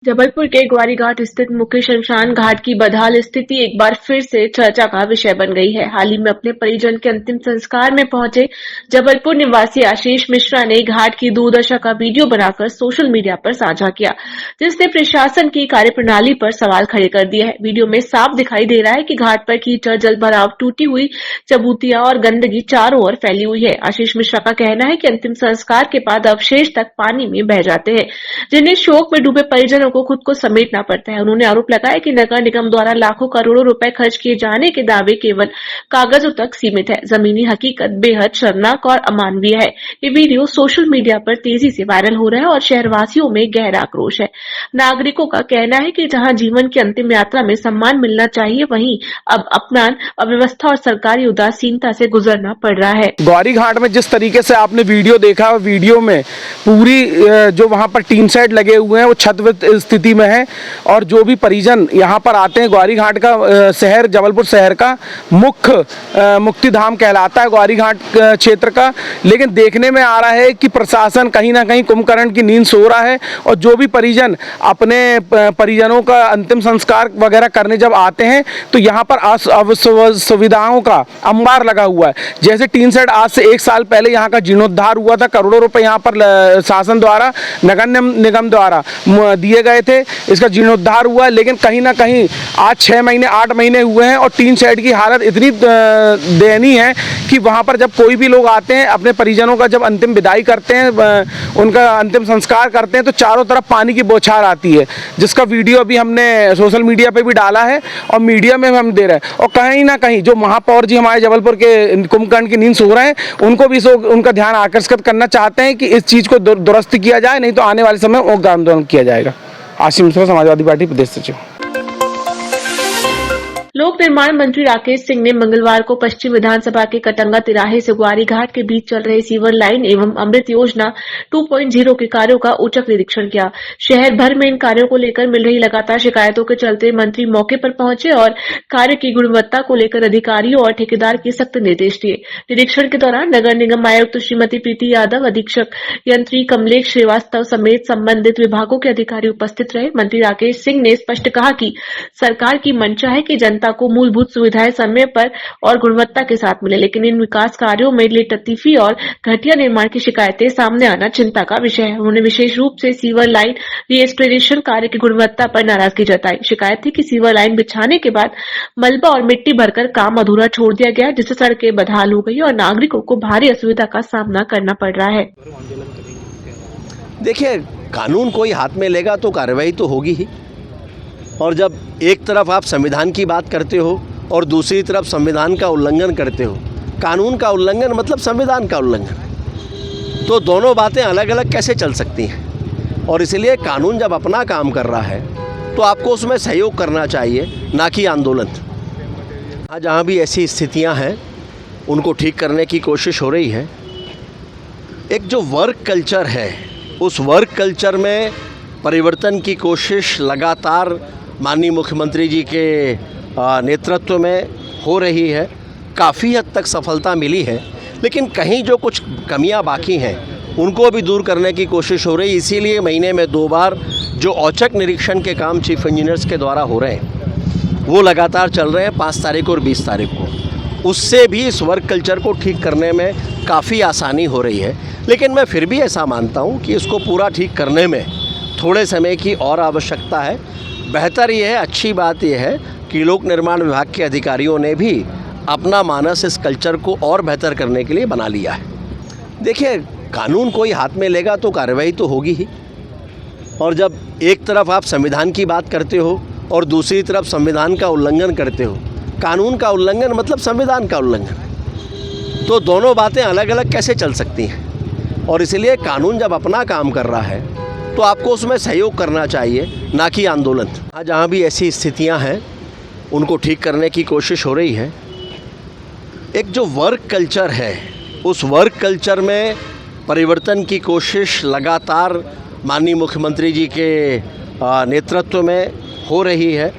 जबलपुर के ग्वारीघाट स्थित मुख्य श्मशान घाट की बदहाल स्थिति एक बार फिर से चर्चा का विषय बन गई है। हाल ही में अपने परिजन के अंतिम संस्कार में पहुंचे जबलपुर निवासी आशीष मिश्रा ने घाट की दुर्दशा का वीडियो बनाकर सोशल मीडिया पर साझा किया, जिसने प्रशासन की कार्यप्रणाली पर सवाल खड़े कर दिए हैं। वीडियो में साफ दिखाई दे रहा है कि घाट पर कीचड़, जलभराव, टूटी हुई चबूतियां और गंदगी चारों ओर फैली हुई है। आशीष मिश्रा का कहना है कि अंतिम संस्कार के बाद अवशेष तक पानी में बह जाते हैं, जिन्हें शोक में डूबे परिजनों को खुद को समेटना पड़ता है। उन्होंने आरोप लगाया कि नगर निगम द्वारा लाखों करोड़ों रुपए खर्च किए जाने के दावे केवल कागजों तक सीमित है। जमीनी हकीकत बेहद शर्मनाक और अमानवीय है। ये वीडियो सोशल मीडिया पर तेजी से वायरल हो रहा है और शहरवासियों में गहरा आक्रोश है। नागरिकों का कहना है कि जहां जीवन की अंतिम यात्रा में सम्मान मिलना चाहिए, वहीं अब अपमान, अव्यवस्था और सरकारी उदासीनता से गुजरना पड़ रहा है। ग्वारी घाट में जिस तरीके से आपने वीडियो देखा, वीडियो में पूरी जो वहां पर टीन सेट लगे हुए हैं वो छतवत स्थिति में है। और जो भी परिजन यहाँ पर आते हैं, ग्वारी घाट का शहर, जबलपुर शहर का मुख्य मुक्तिधाम कहलाता है ग्वारी घाट क्षेत्र का। लेकिन देखने में आ रहा है कि प्रशासन कहीं ना कहीं कुंभकर्ण की नींद सो रहा है। और जो भी परिजन अपने परिजनों का अंतिम संस्कार वगैरह करने जब आते हैं तो यहाँ पर सुविधाओं का अंबार लगा हुआ है। जैसे टीन सेट आज से 1 साल पहले यहाँ का जीर्णोद्धार हुआ था, करोड़ों रुपए यहाँ पर शासन द्वारा, नगर निगम द्वारा दिए गए थे, इसका जीर्णोद्धार हुआ। लेकिन कहीं ना कहीं आज 6 महीने 8 महीने हुए हैं और टीन शेड की हालत इतनी दयनीय है कि वहाँ पर जब कोई भी लोग आते हैं, अपने परिजनों का जब अंतिम विदाई करते हैं, उनका अंतिम संस्कार करते हैं, तो चारों तरफ पानी की बौछार आती है, जिसका वीडियो अभी हमने सोशल मीडिया पे भी डाला है और मीडिया में हम दे रहे हैं। और कहीं ना कहीं जो महापौर जी हमारे जबलपुर के कुंभकर्ण की नींद सो रहे हैं, उनको भी उनका ध्यान आकर्षित करना चाहते हैं कि इस चीज़ को दुरुस्त किया जाए, नहीं तो आने वाले समय वो आंदोलन किया जाएगा। आशीष मिश्रा, समाजवादी पार्टी, प्रदेश सचिव। लोक निर्माण मंत्री राकेश सिंह ने मंगलवार को पश्चिम विधानसभा के कटंगा तिराहे से ग्वारी घाट के बीच चल रहे सीवर लाइन एवं अमृत योजना 2.0 के कार्यों का औचक निरीक्षण किया। शहर भर में इन कार्यों को लेकर मिल रही लगातार शिकायतों के चलते मंत्री मौके पर पहुंचे और कार्य की गुणवत्ता को लेकर अधिकारियों और ठेकेदार के सख्त निर्देश दिए। निरीक्षण के दौरान नगर निगम आयुक्त श्रीमती प्रीति यादव, अधीक्षक यंत्री कमलेश श्रीवास्तव समेत संबंधित विभागों के अधिकारी उपस्थित रहे। मंत्री राकेश सिंह ने स्पष्ट कहा कि सरकार की मंशा है कि जनता को मूलभूत सुविधाएं समय पर और गुणवत्ता के साथ मिले, लेकिन इन विकास कार्यों में लेटतीफी और घटिया निर्माण की शिकायतें सामने आना चिंता का विषय है। उन्होंने विशेष रूप से सीवर लाइन रीएक्सप्रेशन कार्य की गुणवत्ता पर नाराजगी जताई। शिकायत थी कि सीवर लाइन बिछाने के बाद मलबा और मिट्टी भरकर काम अधूरा छोड़ दिया गया, जिससे सड़कें बदहाल हो गई और नागरिकों को भारी असुविधा का सामना करना पड़ रहा है। देखिए, कानून कोई हाथ में लेगा तो कार्रवाई तो होगी ही। और जब एक तरफ आप संविधान की बात करते हो और दूसरी तरफ संविधान का उल्लंघन करते हो, कानून का उल्लंघन मतलब संविधान का उल्लंघन, तो दोनों बातें अलग अलग कैसे चल सकती हैं। और इसलिए कानून जब अपना काम कर रहा है तो आपको उसमें सहयोग करना चाहिए, ना कि आंदोलन। हाँ, जहाँ भी ऐसी स्थितियाँ हैं उनको ठीक करने की कोशिश हो रही है। एक जो वर्क कल्चर है, उस वर्क कल्चर में परिवर्तन की कोशिश लगातार माननीय मुख्यमंत्री जी के नेतृत्व में हो रही है। काफ़ी हद तक सफलता मिली है, लेकिन कहीं जो कुछ कमियां बाकी हैं उनको भी दूर करने की कोशिश हो रही है। इसीलिए महीने में 2 बार जो औचक निरीक्षण के काम चीफ इंजीनियर्स के द्वारा हो रहे हैं वो लगातार चल रहे हैं, 5 तारीख और 20 तारीख को। उससे भी इस वर्क कल्चर को ठीक करने में काफ़ी आसानी हो रही है। लेकिन मैं फिर भी ऐसा मानता हूँ कि इसको पूरा ठीक करने में थोड़े समय की और आवश्यकता है। बेहतर ये है, अच्छी बात यह है कि लोक निर्माण विभाग के अधिकारियों ने भी अपना मानस इस कल्चर को और बेहतर करने के लिए बना लिया है। देखिए, कानून कोई हाथ में लेगा तो कार्रवाई तो होगी ही। और जब एक तरफ आप संविधान की बात करते हो और दूसरी तरफ संविधान का उल्लंघन करते हो, कानून का उल्लंघन मतलब संविधान का उल्लंघन, तो दोनों बातें अलग अलग कैसे चल सकती हैं। और इसलिए कानून जब अपना काम कर रहा है तो आपको उसमें सहयोग करना चाहिए, ना कि आंदोलन। हाँ, जहाँ भी ऐसी स्थितियाँ हैं उनको ठीक करने की कोशिश हो रही है। एक जो वर्क कल्चर है, उस वर्क कल्चर में परिवर्तन की कोशिश लगातार माननीय मुख्यमंत्री जी के नेतृत्व में हो रही है।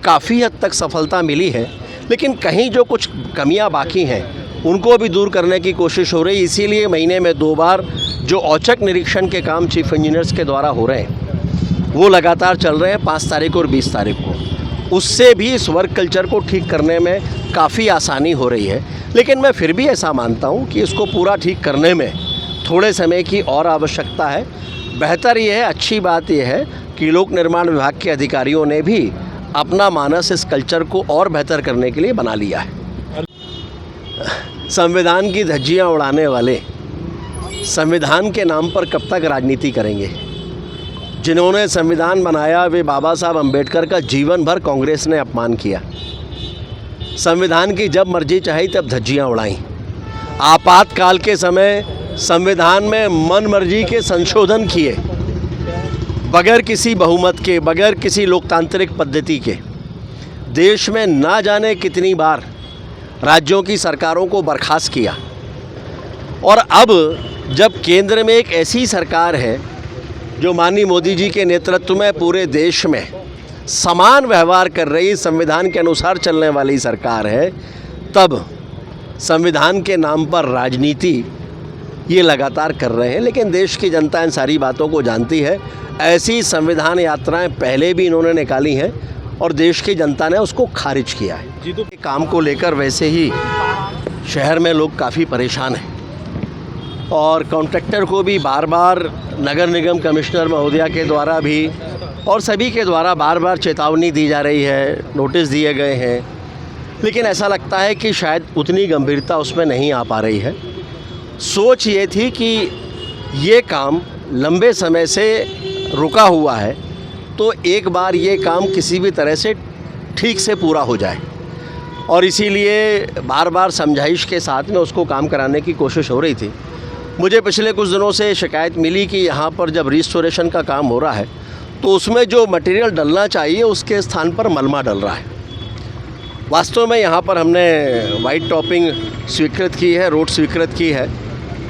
काफ़ी हद तक सफलता मिली है, लेकिन कहीं जो कुछ कमियां बाकी हैं उनको भी दूर करने की कोशिश हो रही है। इसीलिए महीने में 2 बार जो औचक निरीक्षण के काम चीफ इंजीनियर्स के द्वारा हो रहे हैं वो लगातार चल रहे हैं 5 तारीख और 20 तारीख को। उससे भी इस वर्क कल्चर को ठीक करने में काफ़ी आसानी हो रही है, लेकिन मैं फिर भी ऐसा मानता हूँ कि इसको पूरा ठीक करने में थोड़े समय की और आवश्यकता है। बेहतर ये है, अच्छी बात यह है कि लोक निर्माण विभाग के अधिकारियों ने भी अपना मानस इस कल्चर को और बेहतर करने के लिए बना लिया है। संविधान की धज्जियाँ उड़ाने वाले संविधान के नाम पर कब तक राजनीति करेंगे? जिन्होंने संविधान बनाया वे बाबा साहब अम्बेडकर का जीवन भर कांग्रेस ने अपमान किया। संविधान की जब मर्जी चाही तब धज्जियाँ उड़ाई। आपातकाल के समय संविधान में मन मर्जी के संशोधन किए, बगैर किसी बहुमत के, बगैर किसी लोकतांत्रिक पद्धति के। देश में ना जाने कितनी बार राज्यों की सरकारों को बर्खास्त किया, और अब जब केंद्र में एक ऐसी सरकार है जो माननीय मोदी जी के नेतृत्व में पूरे देश में समान व्यवहार कर रही, संविधान के अनुसार चलने वाली सरकार है, तब संविधान के नाम पर राजनीति ये लगातार कर रहे हैं। लेकिन देश की जनता इन सारी बातों को जानती है। ऐसी संविधान यात्राएं पहले भी इन्होंने निकाली हैं और देश की जनता ने उसको खारिज किया है। जी, तो काम को लेकर वैसे ही शहर में लोग काफ़ी परेशान हैं, और कॉन्ट्रैक्टर को भी बार बार नगर निगम कमिश्नर महोदया के द्वारा भी और सभी के द्वारा बार बार चेतावनी दी जा रही है, नोटिस दिए गए हैं, लेकिन ऐसा लगता है कि शायद उतनी गंभीरता उसमें नहीं आ पा रही है। सोच ये थी कि ये काम लंबे समय से रुका हुआ है, तो एक बार ये काम किसी भी तरह से ठीक से पूरा हो जाए, और इसीलिए बार बार समझाइश के साथ में उसको काम कराने की कोशिश हो रही थी। मुझे पिछले कुछ दिनों से शिकायत मिली कि यहाँ पर जब रिस्टोरेशन का काम हो रहा है तो उसमें जो मटेरियल डलना चाहिए उसके स्थान पर मलमा डल रहा है। वास्तव में यहाँ पर हमने वाइट टॉपिंग स्वीकृत की है, रोड स्वीकृत की है,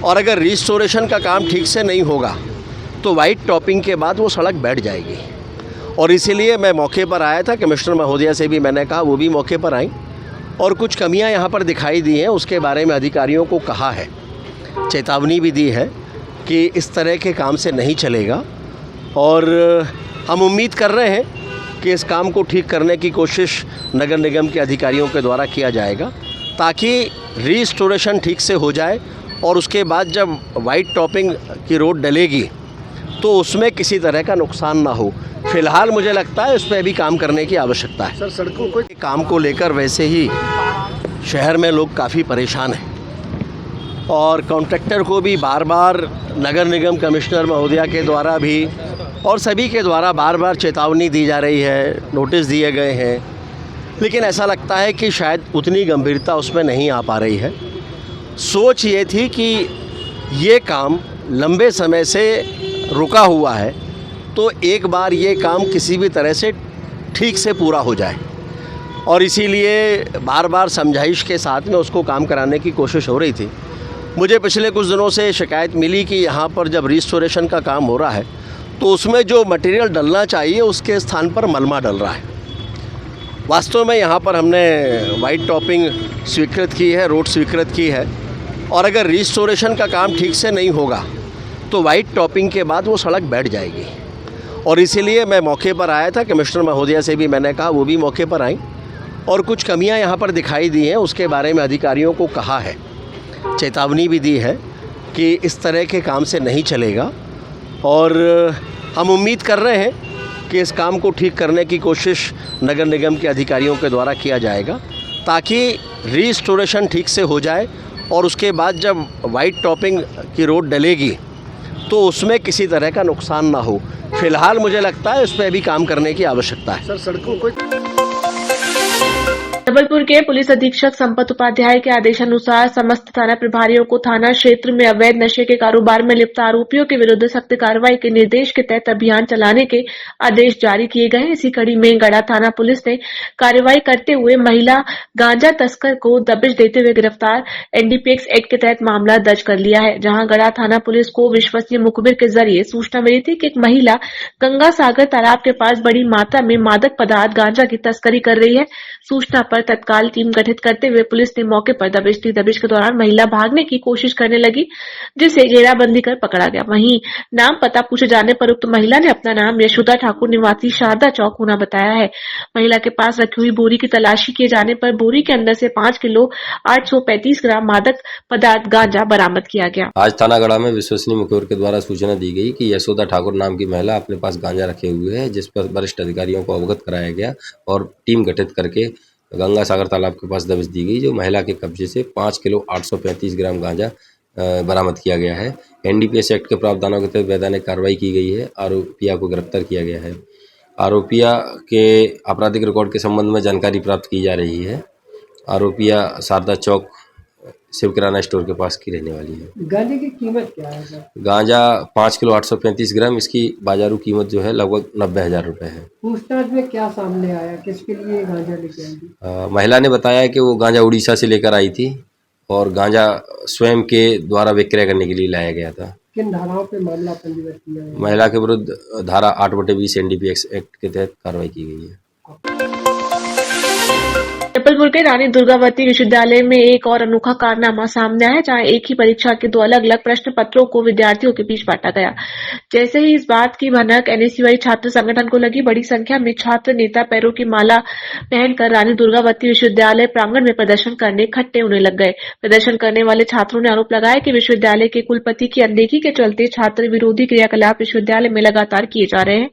और अगर रिस्टोरेशन का काम ठीक से नहीं होगा तो वाइट टॉपिंग के बाद वो सड़क बैठ जाएगी। और इसीलिए मैं मौके पर आया था, कमिश्नर महोदया से भी मैंने कहा, वो भी मौके पर आई, और कुछ कमियां यहाँ पर दिखाई दी हैं, उसके बारे में अधिकारियों को कहा है, चेतावनी भी दी है कि इस तरह के काम से नहीं चलेगा। और हम उम्मीद कर रहे हैं कि इस काम को ठीक करने की कोशिश नगर निगम के अधिकारियों के द्वारा किया जाएगा, ताकि रिस्टोरेशन ठीक से हो जाए, और उसके बाद जब वाइट टॉपिंग की रोड डलेगी तो उसमें किसी तरह का नुकसान ना हो। फिलहाल मुझे लगता है इस पर भी काम करने की आवश्यकता है। सर, सड़कों को काम को लेकर वैसे ही शहर में लोग काफ़ी परेशान हैं, और कॉन्ट्रैक्टर को भी बार बार नगर निगम कमिश्नर महोदया के द्वारा भी और सभी के द्वारा बार बार चेतावनी दी जा रही है, नोटिस दिए गए हैं, लेकिन ऐसा लगता है कि शायद उतनी गंभीरता उसमें नहीं आ पा रही है। सोच ये थी कि ये काम लंबे समय से रुका हुआ है, तो एक बार ये काम किसी भी तरह से ठीक से पूरा हो जाए, और इसीलिए बार बार समझाइश के साथ में उसको काम कराने की कोशिश हो रही थी। मुझे पिछले कुछ दिनों से शिकायत मिली कि यहाँ पर जब रिस्टोरेशन का काम हो रहा है तो उसमें जो मटेरियल डलना चाहिए उसके स्थान पर मलमा डल रहा है। वास्तव में यहाँ पर हमने वाइट टॉपिंग स्वीकृत की है, रोड स्वीकृत की है, और अगर रिस्टोरेशन का काम ठीक से नहीं होगा तो वाइट टॉपिंग के बाद वो सड़क बैठ जाएगी। और इसीलिए मैं मौके पर आया था, कमिश्नर महोदया से भी मैंने कहा, वो भी मौके पर आई, और कुछ कमियां यहाँ पर दिखाई दी हैं, उसके बारे में अधिकारियों को कहा है, चेतावनी भी दी है कि इस तरह के काम से नहीं चलेगा। और हम उम्मीद कर रहे हैं कि इस काम को ठीक करने की कोशिश नगर निगम के अधिकारियों के द्वारा किया जाएगा, ताकि रिस्टोरेशन ठीक से हो जाए, और उसके बाद जब वाइट टॉपिंग की रोड डलेगी तो उसमें किसी तरह का नुकसान ना हो। फिलहाल मुझे लगता है इस पर भी काम करने की आवश्यकता है। सर, सड़कों को जबलपुर के पुलिस अधीक्षक संपत उपाध्याय के आदेशानुसार समस्त थाना प्रभारियों को थाना क्षेत्र में अवैध नशे के कारोबार में लिप्त आरोपियों के विरुद्ध सख्त कार्रवाई के निर्देश के तहत अभियान चलाने के आदेश जारी किए गए। इसी कड़ी में गढ़ा थाना पुलिस ने कार्रवाई करते हुए महिला गांजा तस्कर को दबिश देते हुए गिरफ्तार, एनडीपीएस एक्ट के तहत मामला दर्ज कर लिया है। जहां गढ़ा थाना पुलिस को विश्वसनीय मुखबिर के जरिए सूचना मिली थी कि एक महिला गंगा सागर तालाब के पास बड़ी मात्रा में मादक पदार्थ गांजा की तस्करी कर रही है। सूचना पर तत्काल टीम गठित करते हुए पुलिस ने मौके पर दबिश दी। दबिश के दौरान महिला भागने की कोशिश करने लगी, जिसे घेराबंदी कर पकड़ा गया। वहीं नाम पता पूछे जाने पर उक्त महिला ने अपना नाम यशोदा ठाकुर निवासी शारदा चौक होना बताया है। महिला के पास रखी हुई बोरी की तलाशी किए जाने पर बोरी के अंदर से 5 किलो 835 ग्राम मादक पदार्थ गांजा बरामद किया गया। आज थानागढ़ा में विश्वसनीय मुखबिर के द्वारा सूचना दी गई कि यशोदा ठाकुर नाम की महिला अपने पास गांजा रखे हुए है, जिस पर वरिष्ठ अधिकारियों को अवगत कराया गया और टीम गठित करके गंगा सागर तालाब के पास दबिश दी गई, जो महिला के कब्जे से 5 किलो 835 ग्राम गांजा बरामद किया गया है। NDPS एक्ट के प्रावधानों के तहत वैधानिक कार्रवाई की गई है। आरोपिया को गिरफ्तार किया गया है। आरोपिया के आपराधिक रिकॉर्ड के संबंध में जानकारी प्राप्त की जा रही है। आरोपिया शारदा चौक शिव किराना स्टोर के पास की रहने वाली है। गांजे की कीमत क्या है सर? गांजा 5 किलो 835 ग्राम, इसकी बाजारू कीमत जो है लगभग 90,000 रुपये है। पूछताछ में क्या सामने आया, किसके लिए गांजा लेके आई थी? महिला ने बताया कि वो गांजा उड़ीसा से लेकर आई थी और गांजा स्वयं के द्वारा विक्रय करने के लिए लाया गया था। किन धाराओं पे मामला पंजीबद्ध किया है? महिला के विरुद्ध धारा 8/20 NDPS एक्ट के तहत कार्रवाई की गई है। जबलपुर के रानी दुर्गावती विश्वविद्यालय में एक और अनोखा कारनामा सामने आया, जहां एक ही परीक्षा के 2 अलग-अलग प्रश्न पत्रों को विद्यार्थियों के बीच बांटा गया। जैसे ही इस बात की भनक NSUI छात्र संगठन को लगी, बड़ी संख्या में छात्र नेता पैरों की माला पहनकर रानी दुर्गावती विश्वविद्यालय प्रांगण में प्रदर्शन करने इकट्ठे होने लग गए। प्रदर्शन करने वाले छात्रों ने आरोप लगाया कि विश्वविद्यालय के कुलपति की अनदेखी के चलते छात्र विरोधी क्रियाकलाप विश्वविद्यालय में लगातार किए जा रहे हैं।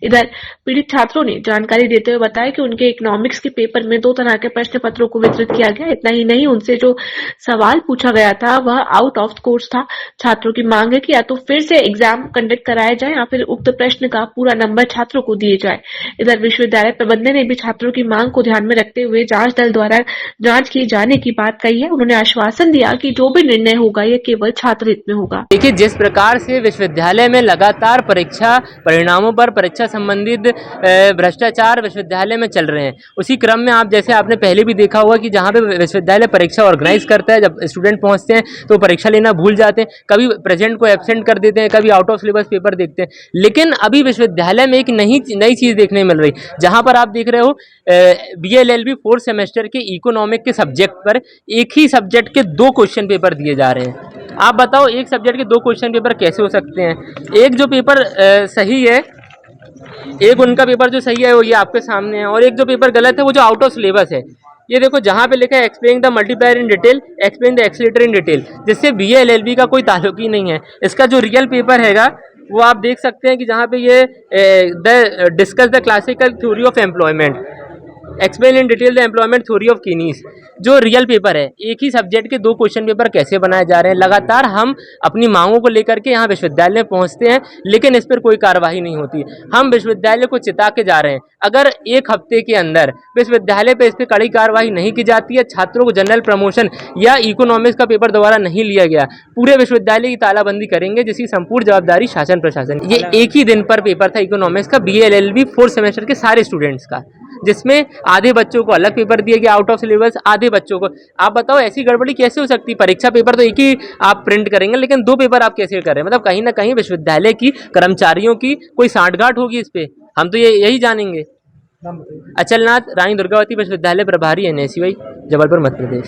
इधर पीड़ित छात्रों ने जानकारी देते हुए बताया कि उनके इकोनॉमिक्स के पेपर में 2 तरह के प्रश्न पत्रों को वितरित किया गया। इतना ही नहीं, उनसे जो सवाल पूछा गया था वह आउट ऑफ कोर्स था। छात्रों की मांग है कि या तो फिर से एग्जाम कंडक्ट कराया जाए या फिर उक्त प्रश्न का पूरा नंबर छात्रों को दिए जाए। इधर विश्वविद्यालय प्रबंधन ने भी छात्रों की मांग को ध्यान में रखते हुए जांच दल द्वारा जांच किए जाने की बात कही है। उन्होंने आश्वासन दिया कि जो भी निर्णय होगा यह केवल छात्र हित में होगा। देखिए, जिस प्रकार से विश्वविद्यालय में लगातार परीक्षा परिणामों पर परीक्षा संबंधित भ्रष्टाचार विश्वविद्यालय में चल रहे हैं, उसी क्रम में आप जैसे आपने पहले भी देखा होगा कि जहाँ पे विश्वविद्यालय परीक्षा ऑर्गेनाइज करता है, जब स्टूडेंट पहुंचते हैं तो परीक्षा लेना भूल जाते हैं, कभी प्रेजेंट को एब्सेंट कर देते हैं, कभी आउट ऑफ सिलेबस पेपर देखते हैं। लेकिन अभी विश्वविद्यालय में एक नई चीज़ देखने मिल रही, जहाँ पर आप देख रहे हो BA LLB 4th सेमेस्टर के इकोनॉमिक के सब्जेक्ट पर एक ही सब्जेक्ट के 2 क्वेश्चन पेपर दिए जा रहे हैं। आप बताओ, एक सब्जेक्ट के 2 क्वेश्चन पेपर कैसे हो सकते हैं? एक जो पेपर सही है, एक उनका पेपर जो सही है वो ये आपके सामने है, और एक जो पेपर गलत है वो जो आउट ऑफ सिलेबस है। ये देखो, जहाँ पे लिखा है explain the multiplier in detail, explain the accelerator in detail, जिससे BA LLB का कोई ताल्लुक ही नहीं है। इसका जो रियल पेपर हैगा वो आप देख सकते हैं कि जहाँ पे ये discuss the classical theory of employment, explain in detail the employment theory of Keynes, जो रियल पेपर है। एक ही सब्जेक्ट के 2 क्वेश्चन पेपर कैसे बनाए जा रहे हैं? लगातार हम अपनी मांगों को लेकर के यहाँ विश्वविद्यालय में पहुँचते हैं, लेकिन इस पर कोई कार्रवाई नहीं होती। हम विश्वविद्यालय को चिता के जा रहे हैं। अगर 1 हफ्ते के अंदर विश्वविद्यालय पर इस पर कड़ी कार्रवाई नहीं की जाती है, छात्रों को जनरल प्रमोशन या इकोनॉमिक्स का पेपर दोबारा नहीं लिया गया, पूरे विश्वविद्यालय की तालाबंदी करेंगे, जिसकी संपूर्ण जवाबदारी शासन प्रशासन। ये एक ही दिन पर पेपर था इकोनॉमिक्स का BA LLB 4th सेमेस्टर के सारे स्टूडेंट्स का, जिसमें आधे बच्चों को अलग पेपर दिया गया आउट ऑफ सिलेबस, आधे बच्चों को। आप बताओ, ऐसी गड़बड़ी कैसे हो सकती? परीक्षा पेपर तो एक ही आप प्रिंट करेंगे, लेकिन 2 पेपर आप कैसे कर रहे हैं? मतलब कहीं ना कहीं विश्वविद्यालय की कर्मचारियों की कोई सांठगांठ होगी इस पे, हम तो यही जानेंगे। अचलनाथ, रानी दुर्गावती विश्वविद्यालय प्रभारी, NSUI, जबलपुर, मध्य प्रदेश।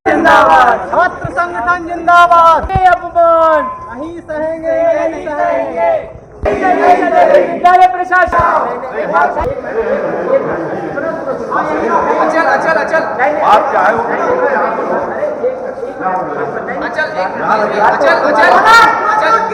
जिंदाबाद छात्र संगठन, जिंदाबाद। अपमान नहीं सहेंगे, नहीं सहेंगे। विद्यालय प्रशासन, अचल अचल अचल, आप क्या है? अचल अचल अचल अचल।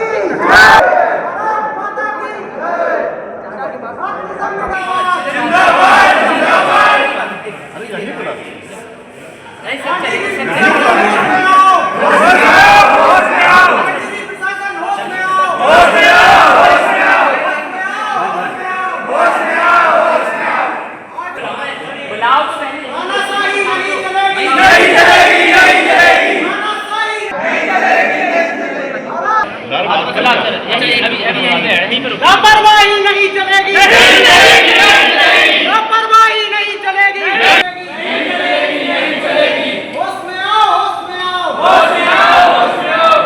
लापरवाही नहीं चलेगी, लापरवाही नहीं चलेगी। होश में आओ, होश में आओ, होश में आओ, होश में आओ।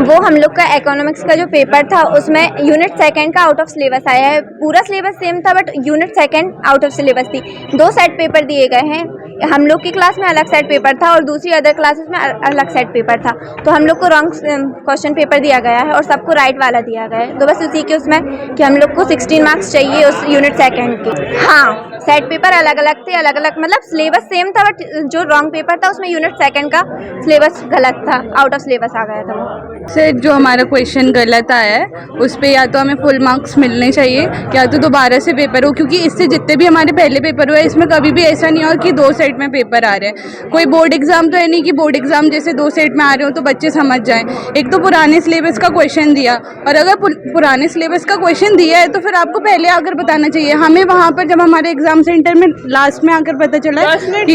वो हम लोग का इकोनॉमिक्स का जो पेपर था उसमें यूनिट 2 का आउट ऑफ सिलेबस आया है। पूरा सिलेबस सेम था but unit 2 out of syllabus थी। 2 सेट पेपर दिए गए हैं। हम लोग की क्लास में अलग सेट पेपर था और दूसरी अदर क्लासेस में अलग सेट पेपर था, तो हम लोग को रॉन्ग क्वेश्चन पेपर दिया गया है और सबको राइट वाला दिया गया है। तो बस उसी के उसमें कि हम लोग को 16 मार्क्स चाहिए उस यूनिट सेकंड के। हाँ, सेट पेपर अलग अलग थे, अलग अलग मतलब सिलेबस सेम था, बट जो रॉन्ग पेपर था उसमें यूनिट सेकंड का सिलेबस गलत था, आउट ऑफ सिलेबस आ गया था वो। से जो हमारा क्वेश्चन गलत आया है उस पे या तो हमें फुल मार्क्स मिलने चाहिए या तो दोबारा से पेपर हो, क्योंकि इससे जितने भी हमारे पहले पेपर हुए इसमें कभी भी ऐसा नहीं हो कि 2 सेट में पेपर आ रहे हैं। कोई बोर्ड एग्जाम तो है नहीं कि बोर्ड एग्जाम जैसे 2 सेट में आ रहे हो तो बच्चे समझ जाएं। एक तो पुराने सिलेबस का क्वेश्चन दिया, और अगर पुराने सिलेबस का क्वेश्चन दिया है तो फिर आपको पहले आकर बताना चाहिए। हमें वहाँ पर जब हमारे एग्जाम सेंटर में लास्ट में आकर पता चला कि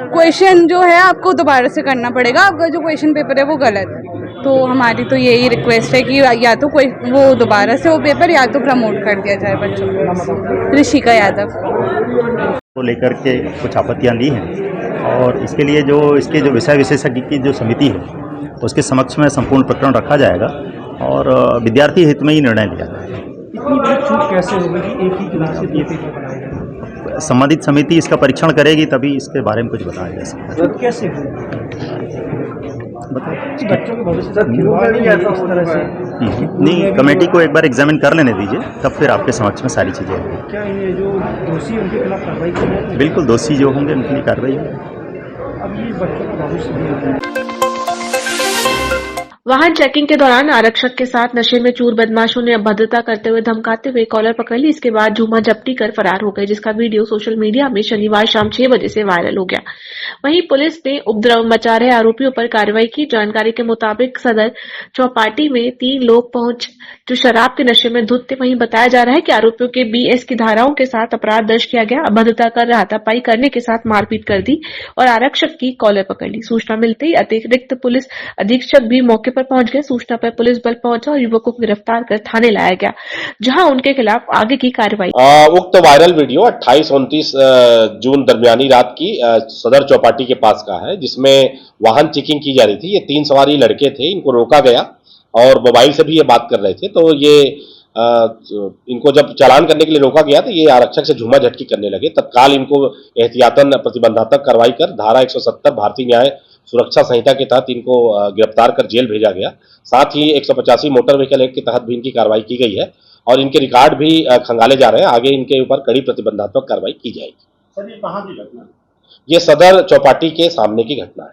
क्वेश्चन जो है आपको दोबारा से करना पड़ेगा, आपका जो क्वेश्चन पेपर है वो गलत है। तो हमारी तो यही रिक्वेस्ट है कि या तो कोई वो दोबारा से वो पेपर या तो प्रमोट कर दिया जाए बच्चों को। ऋषिका यादव को लेकर के कुछ आपत्तियां दी हैं और इसके लिए जो इसके जो विषय विशेषज्ञ की जो समिति है उसके समक्ष में संपूर्ण प्रकरण रखा जाएगा और विद्यार्थी हित में ही निर्णय लिया जाएगा। इतनी बड़ी छूट कैसे होगी कि एक ही क्लास से ये पेपर बनाएगा? संबंधित समिति इसका परीक्षण करेगी तभी इसके बारे में कुछ बताया जा सकता है। कैसे बच्चों के भविष्य तक नहीं आता उस तरह से? नहीं, कमेटी को एक बार एग्जामिन कर लेने दीजिए तब फिर आपके समक्ष में सारी चीज़ें होंगी। क्या ये जो दोषी उनके खिलाफ कार्रवाई की जाएगी? बिल्कुल, दोषी जो होंगे उनके लिए कार्रवाई होगी। अब ये बच्चों का भविष्य भी होता है। वाहन चेकिंग के दौरान आरक्षक के साथ नशे में चूर बदमाशों ने अभद्रता करते हुए धमकाते हुए कॉलर पकड़ ली। इसके बाद झूमा जब्ती कर फरार हो गए, जिसका वीडियो सोशल मीडिया में शनिवार शाम 6 बजे से वायरल हो गया। वहीं पुलिस ने उपद्रव मचा रहे आरोपियों पर कार्रवाई की। जानकारी के मुताबिक सदर चौपाटी में 3 लोग पहुंच जो शराब के नशे में धुत थे। वहीं बताया जा रहा है कि आरोपियों के BS की धाराओं के साथ अपराध दर्ज किया गया। अभद्रता कर हाथापाई करने के साथ मारपीट कर दी और आरक्षक की कॉलर पकड़ ली। सूचना मिलते ही अतिरिक्त पुलिस अधीक्षक भी मौके पर पहुंच गए। सूचना पर पुलिस बल पहुंचा और युवकों को गिरफ्तार कर थाने लाया गया, जहां उनके खिलाफ आगे की कार्रवाई। उक्त वायरल वीडियो 28-29 जून दरमियानी रात की सदर चौपाटी के पास का है, जिसमें वाहन चेकिंग की जा रही थी। ये 3 सवारी लड़के थे, इनको रोका गया और मोबाइल से भी ये बात कर रहे थे। तो ये इनको जब चालान करने के लिए रोका गया तो ये आरक्षक से झूमा झटकी करने लगे। तत्काल इनको एहतियातन प्रतिबंधात्मक कार्रवाई कर धारा 170 भारतीय न्याय सुरक्षा संहिता के तहत इनको गिरफ्तार कर जेल भेजा गया। साथ ही 185 मोटर व्हीकल एक्ट के तहत भी इनकी कार्रवाई की गई है और इनके रिकॉर्ड भी खंगाले जा रहे हैं। आगे इनके ऊपर कड़ी प्रतिबंधात्मक कार्रवाई की जाएगी। सर, ये कहाँ की घटना है? ये सदर चौपाटी के सामने की घटना है।